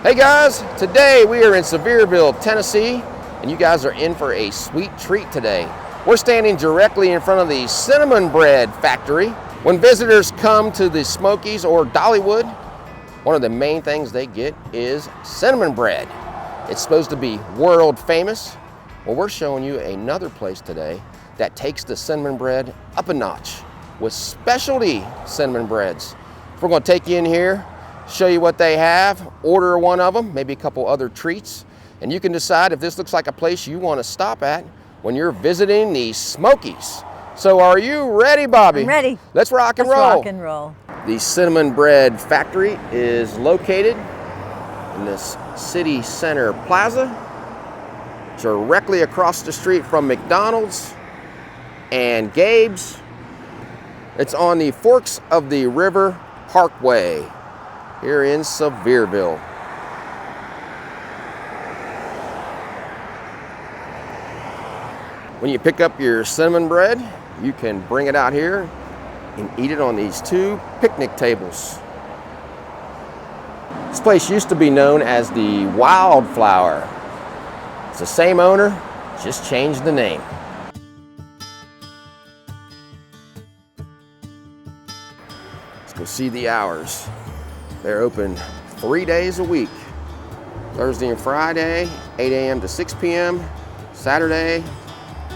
Hey guys, today we are in Sevierville, Tennessee, and you guys are in for a sweet treat today. We're standing directly in front of the Cinnamon Bread factory. When visitors come to the Smokies or Dollywood, one of the main things they get is cinnamon bread. It's supposed to be world famous. Well, we're showing you another place today that takes the cinnamon bread up a notch with specialty cinnamon breads. We're going to take you in here, show you what they have, order one of them, maybe a couple other treats, and you can decide if this looks like a place you want to stop at when you're visiting the Smokies. So are you ready, Bobby? I'm ready. Let's rock and roll. Let's rock and roll. The Cinnamon Bread factory is located in this city center plaza, directly across the street from McDonald's and Gabe's. It's on the Forks of the River Parkway here in Sevierville. When you pick up your cinnamon bread, you can bring it out here and eat it on these two picnic tables. This place used to be known as the Wildflower. It's the same owner, just changed the name. Let's go see the hours. They're open 3 days a week. Thursday and Friday, 8 a.m. to 6 p.m. Saturday,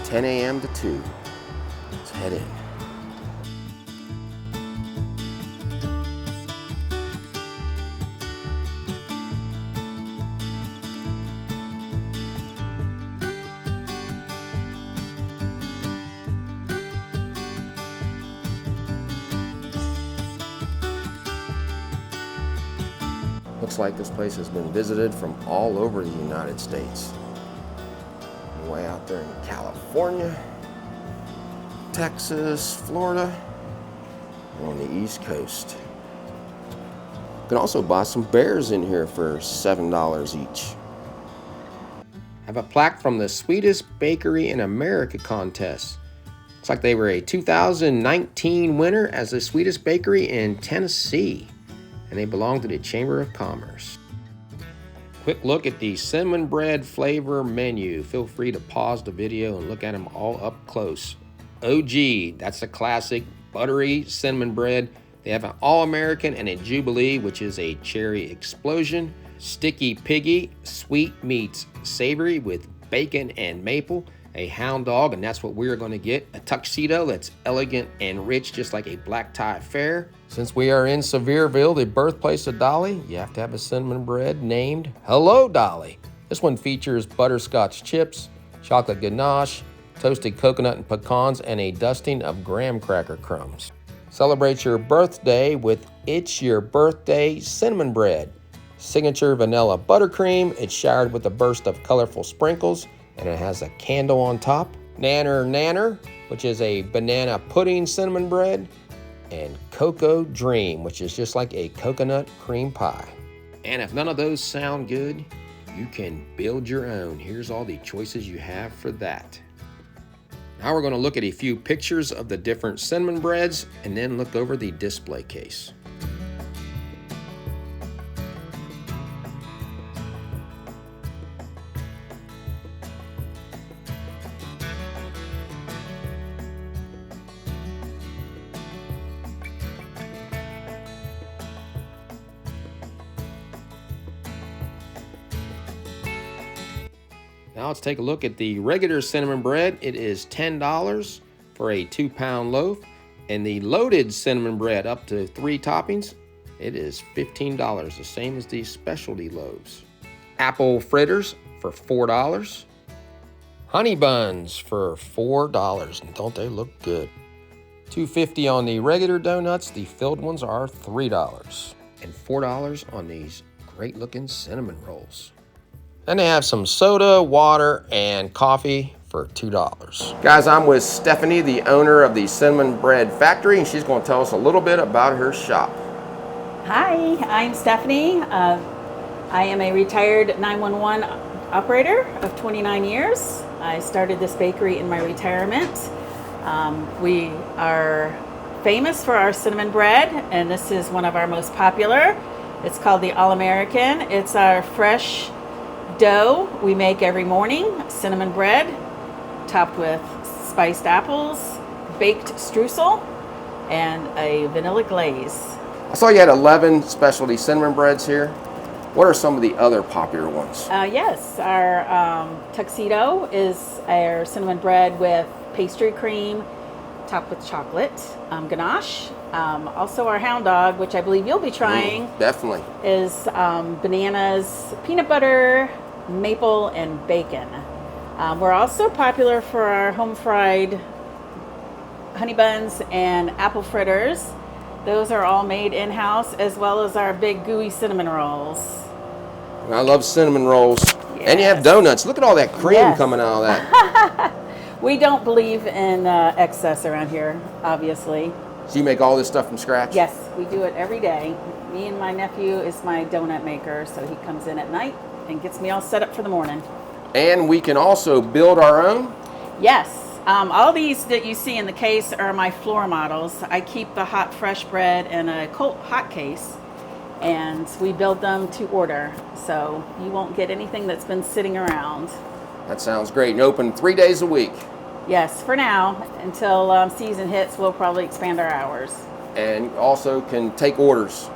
10 a.m. to 2. Let's head in. Looks like this place has been visited from all over the United States. Way out there in California, Texas, Florida, and on the East Coast. You can also buy some bears in here for $7 each. Have a plaque from the Sweetest Bakery in America contest. Looks like they were a 2019 winner as the Sweetest Bakery in Tennessee, and they belong to the Chamber of Commerce. Quick look at the cinnamon bread flavor menu. Feel free to pause the video and look at them all up close. OG, that's a classic buttery cinnamon bread. They have an All-American and a Jubilee, which is a cherry explosion. Sticky Piggy, sweet meets savory with bacon and maple. A Hound Dog, and that's what we're going to get. A tuxedo that's elegant and rich, just like a black tie affair. Since we are in Sevierville, the birthplace of Dolly, you have to have a cinnamon bread named Hello Dolly. This one features butterscotch chips, chocolate ganache, toasted coconut and pecans, and a dusting of graham cracker crumbs. Celebrate your birthday with It's Your Birthday cinnamon bread. Signature vanilla buttercream. It's showered with a burst of colorful sprinkles, and it has a candle on top. Nanner Nanner, which is a banana pudding cinnamon bread. And Cocoa Dream, which is just like a coconut cream pie. And if none of those sound good, you can build your own. Here's all the choices you have for that. Now we're going to look at a few pictures of the different cinnamon breads and then look over the display case. Now let's take a look at the regular cinnamon bread. It is $10 for a 2-pound loaf. And the loaded cinnamon bread up to 3 toppings, it is $15, the same as the specialty loaves. Apple fritters for $4. Honey buns for $4, and don't they look good? $2.50 on the regular donuts. The filled ones are $3. And $4 on these great looking cinnamon rolls. Then they have some soda, water, and coffee for $2. Guys, I'm with Stephanie, the owner of the Cinnamon Bread Factory, and she's going to tell us a little bit about her shop. Hi, I'm Stephanie. I am a retired 911 operator of 29 years. I started this bakery in my retirement. We are famous for our cinnamon bread, and this is one of our most popular. It's called the All-American. It's our fresh dough we make every morning. Cinnamon bread topped with spiced apples, baked streusel, and a vanilla glaze. I saw you had 11 specialty cinnamon breads here. What are some of the other popular ones? Yes, our tuxedo is our cinnamon bread with pastry cream topped with chocolate ganache. Also our Hound Dog, which I believe you'll be trying, Definitely. is bananas, peanut butter, maple, and bacon. We're also popular for our home fried honey buns and apple fritters. Those are all made in-house, as well as our big gooey cinnamon rolls. I love cinnamon rolls. Yes. And you have donuts. Look at all that cream Yes. coming out of that. We don't believe in excess around here, obviously. So you make all this stuff from scratch? Yes, we do it every day. Me and my nephew is my donut maker, so he comes in at night and gets me all set up for the morning. And we can also build our own? Yes. All these that you see in the case are my floor models. I keep the hot, fresh bread in a cold hot case, and we build them to order. So you won't get anything that's been sitting around. That sounds great. And open 3 days a week. Yes, for now. Until season hits, we'll probably expand our hours. And also can take orders.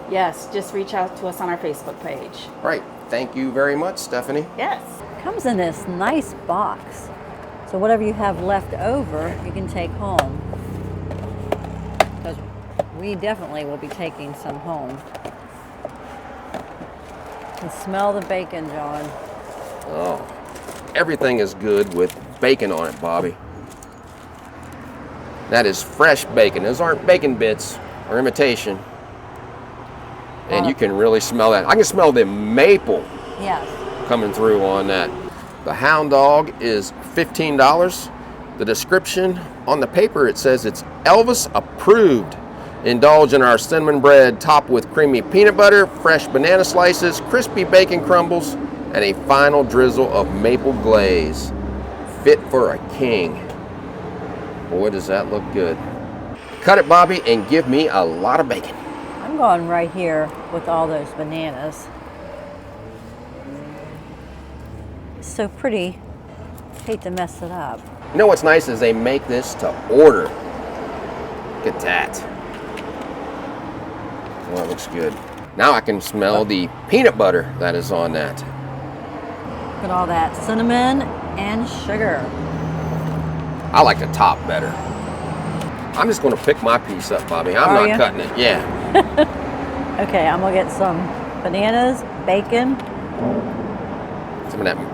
Yes, just reach out to us on our Facebook page. All right. Thank you very much, Stephanie. Yes. Comes in this nice box. So whatever you have left over, you can take home. Because we definitely will be taking some home. You can smell the bacon, John. Oh, everything is good with bacon on it, Bobby. That is fresh bacon. Those aren't bacon bits or imitation. And you can really smell that. I can smell the maple Yes. coming through on that. The Hound Dog is $15. The description on the paper, it says it's Elvis approved. Indulge in our cinnamon bread topped with creamy peanut butter, fresh banana slices, crispy bacon crumbles, and a final drizzle of maple glaze. Fit for a king. Boy, does that look good. Cut it, Bobby, and give me a lot of bacon. I'm going right here with all those bananas. It's so pretty. Hate to mess it up. You know what's nice is they make this to order. Look at that. Well, that looks good. Now I can smell the peanut butter that is on that. Look at all that cinnamon and sugar. I like the top better. I'm just going to pick my piece up, Bobby. I'm Are not you? cutting it. Yeah. Okay, I'm gonna get some bananas, bacon.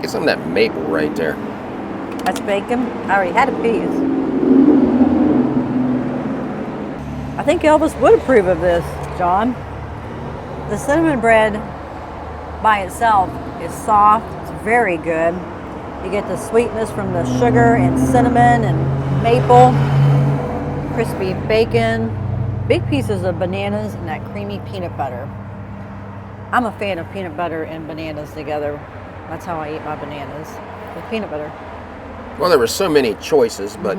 Get some of that maple right there. That's bacon. I already had a piece. I think Elvis would approve of this, John. The cinnamon bread by itself is soft. It's very good. You get the sweetness from the sugar and cinnamon and maple. Crispy bacon. Big pieces of bananas and that creamy peanut butter. I'm a fan of peanut butter and bananas together. That's how I eat my bananas, with peanut butter. Well, there were so many choices, but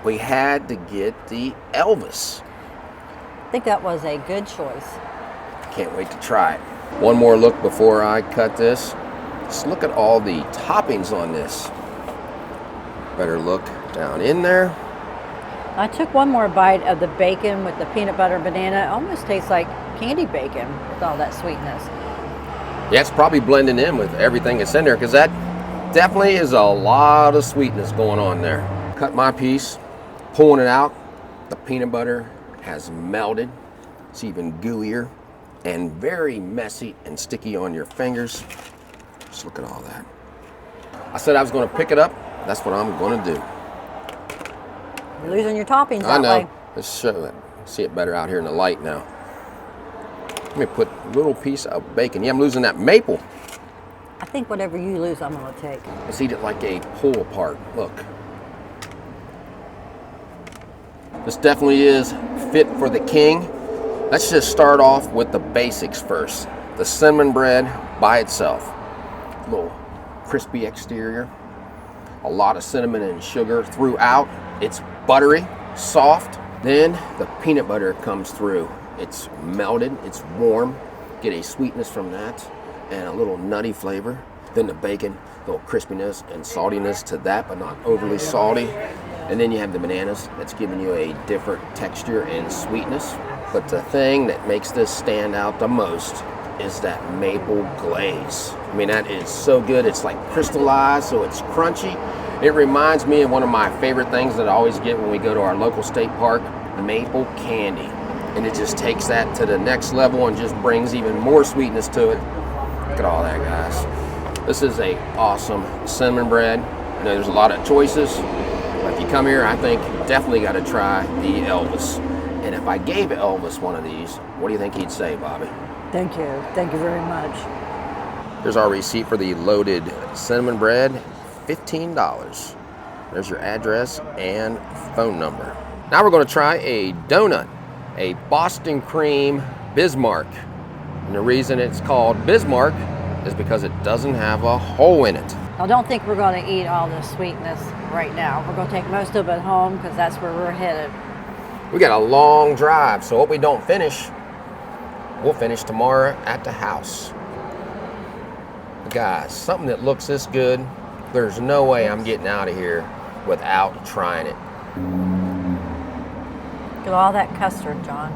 we had to get the Elvis. I think that was a good choice. Can't wait to try it. One more look before I cut this. Just look at all the toppings on this. Better look down in there. I took one more bite of the bacon with the peanut butter and banana. It almost tastes like candy bacon with all that sweetness. Yeah, it's probably blending in with everything that's in there because that definitely is a lot of sweetness going on there. Cut my piece, pulling it out. The peanut butter has melted. It's even gooier and very messy and sticky on your fingers. Just look at all that. I said I was going to pick it up. That's what I'm going to do. You're losing your toppings I that know. way. Let's show it. See it better out here in the light now. Let me put a little piece of bacon. Yeah, I'm losing that maple. I think whatever you lose, I'm going to take. Let's eat it like a pull apart. Look. This definitely is fit for the king. Let's just start off with the basics first. The cinnamon bread by itself. A little crispy exterior. A lot of cinnamon and sugar throughout. It's buttery, soft. Then the peanut butter comes through. It's melted, it's warm. get a sweetness from that and a little nutty flavor. Then the bacon, a little crispiness and saltiness to that, but not overly salty. And then you have the bananas that's giving you a different texture and sweetness. But the thing that makes this stand out the most is that maple glaze. I mean, that is so good. It's like crystallized, so it's crunchy. It reminds me of one of my favorite things that I always get when we go to our local state park, maple candy. And it just takes that to the next level and just brings even more sweetness to it. Look at all that, guys. This is a awesome cinnamon bread. I know there's a lot of choices, but if you come here, I think you definitely got to try the Elvis. And if I gave Elvis one of these, what do you think he'd say, Bobby? Thank you. Thank you very much. Here's our receipt for the loaded cinnamon bread, $15. There's your address and phone number. Now we're going to try a donut, a Boston cream Bismarck. And the reason it's called Bismarck is because it doesn't have a hole in it. I don't think we're going to eat all the sweetness right now. We're going to take most of it home because that's where we're headed. We got a long drive, so what we don't finish, we'll finish tomorrow at the house. Guys, something that looks this good, there's no way I'm getting out of here without trying it. Look at all that custard, John.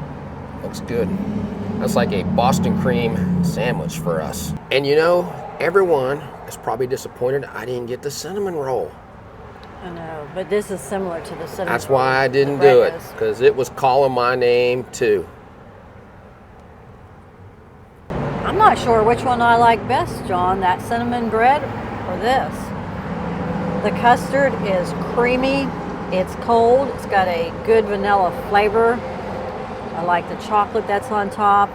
Looks good. That's like a Boston cream sandwich for us. And you know, everyone is probably disappointed I didn't get the cinnamon roll. I know, but this is similar to the cinnamon. That's why I didn't do it, because it was calling my name too. I'm not sure which one I like best, John, that cinnamon bread or this. The custard is creamy, it's cold, it's got a good vanilla flavor. I like the chocolate that's on top.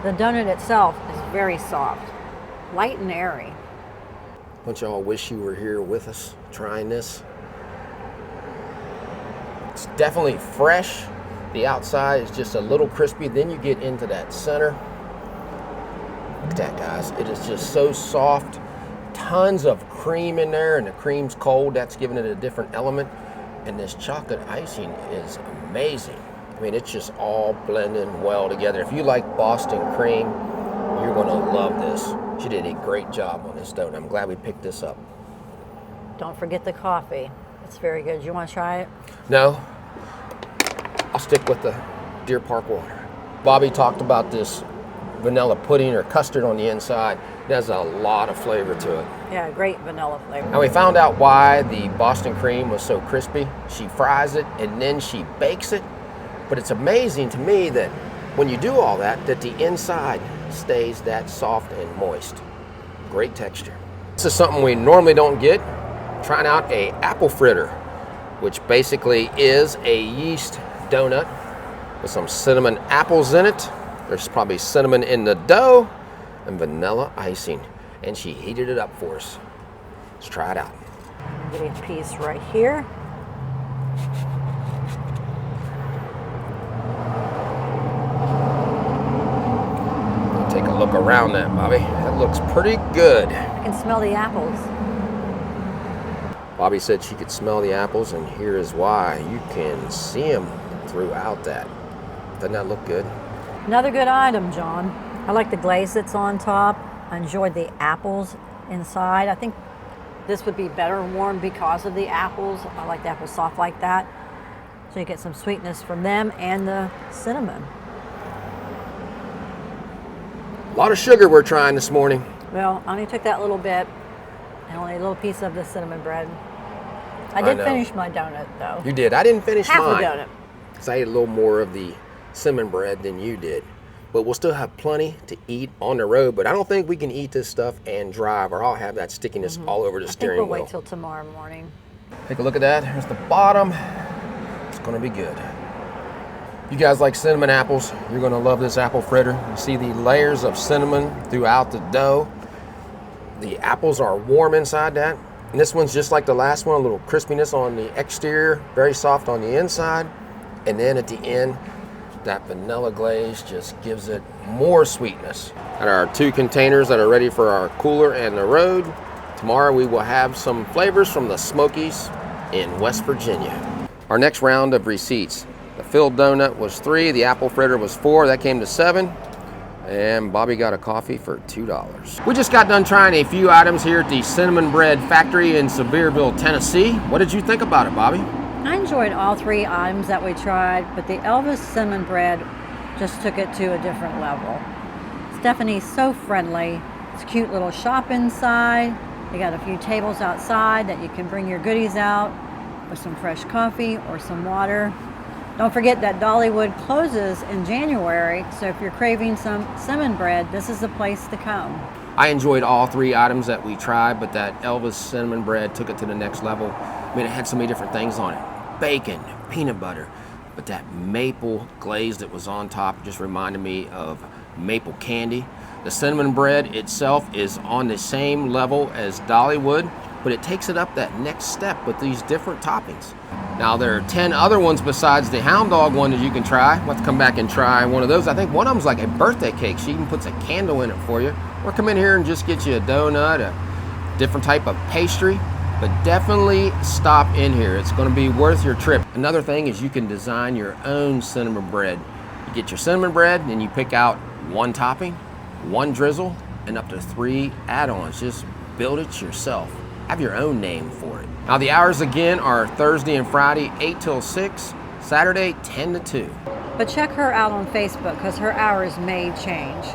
The donut itself is very soft, light and airy. Don't y'all wish you were here with us trying this? It's definitely fresh. The outside is just a little crispy. Then you get into that center. Look at that, guys. It is just so soft. Tons of cream in there, and the cream's cold. That's giving it a different element. And this chocolate icing is amazing. I mean, it's just all blending well together. If you like Boston cream, you're gonna love this. She did a great job on this donut. I'm glad we picked this up. Don't forget the coffee. It's very good. You want to try it? No, I'll stick with the Deer Park water. Bobby talked about this vanilla pudding or custard on the inside. It has a lot of flavor to it. Yeah, great vanilla flavor. And we found out why the Boston cream was so crispy. She fries it and then she bakes it. But it's amazing to me that when you do all that, that the inside stays that soft and moist. Great texture. This is something we normally don't get. Trying out a apple fritter, which basically is a yeast donut with some cinnamon apples in it. There's probably cinnamon in the dough and vanilla icing. And she heated it up for us. Let's try it out. Get a piece right here. Take a look around that, Bobby. That looks pretty good. I can smell the apples. Bobby said she could smell the apples, and here is why. You can see them throughout that. Doesn't that look good? Another good item, John. I like the glaze that's on top. I enjoyed the apples inside. I think this would be better warmed because of the apples. I like the apples soft like that. So you get some sweetness from them and the cinnamon. A lot of sugar we're trying this morning. Well, I only took that little bit and only a little piece of the cinnamon bread. I did finish my donut, though. You did. I didn't finish half mine. Half a donut. Because I ate a little more of the cinnamon bread than you did. But we'll still have plenty to eat on the road. But I don't think we can eat this stuff and drive, or I'll have that stickiness all over the steering wheel. I think we'll wait till tomorrow morning. Take a look at that. Here's the bottom. It's going to be good. You guys like cinnamon apples, you're going to love this apple fritter. You see the layers of cinnamon throughout the dough. The apples are warm inside that. And this one's just like the last one, a little crispiness on the exterior, very soft on the inside. And then at the end, that vanilla glaze just gives it more sweetness. And our 2 containers that are ready for our cooler and the road. Tomorrow we will have some flavors from the Smokies in West Virginia. Our next round of receipts. The filled donut was 3, the apple fritter was 4, that came to 7. And Bobby got a coffee for $2. We just got done trying a few items here at the Cinnamon Bread Factory in Sevierville, Tennessee. What did you think about it, Bobby? I enjoyed all 3 items that we tried, but the Elvis cinnamon bread just took it to a different level. Stephanie's so friendly. It's a cute little shop inside. They got a few tables outside that you can bring your goodies out with some fresh coffee or some water. Don't forget that Dollywood closes in January, so if you're craving some cinnamon bread, this is the place to come. I enjoyed all 3 items that we tried, but that Elvis cinnamon bread took it to the next level. I mean, it had so many different things on it. Bacon, peanut butter, but that maple glaze that was on top just reminded me of maple candy. The cinnamon bread itself is on the same level as Dollywood, but it takes it up that next step with these different toppings. Now there are 10 other ones besides the Hound Dog one that you can try. We'll have to come back and try one of those. I think one of them's like a birthday cake. She even puts a candle in it for you. Or come in here and just get you a donut, a different type of pastry. But definitely stop in here. It's gonna be worth your trip. Another thing is you can design your own cinnamon bread. You get your cinnamon bread and you pick out 1 topping, 1 drizzle, and up to 3 add-ons. Just build it yourself. Have your own name for it. Now the hours again are Thursday and Friday, 8 till 6, Saturday, 10 to 2. But check her out on Facebook because her hours may change.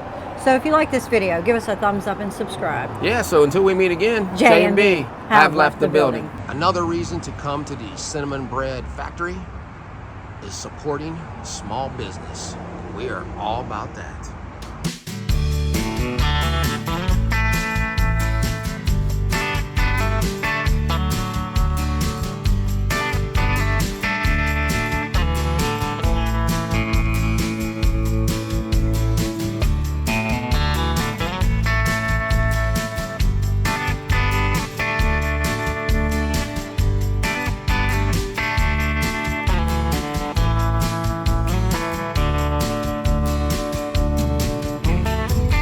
So if you like this video, give us a thumbs up and subscribe. Yeah, so until we meet again, J&B have left the building. Another reason to come to the Cinnamon Bread Factory is supporting small business. We are all about that.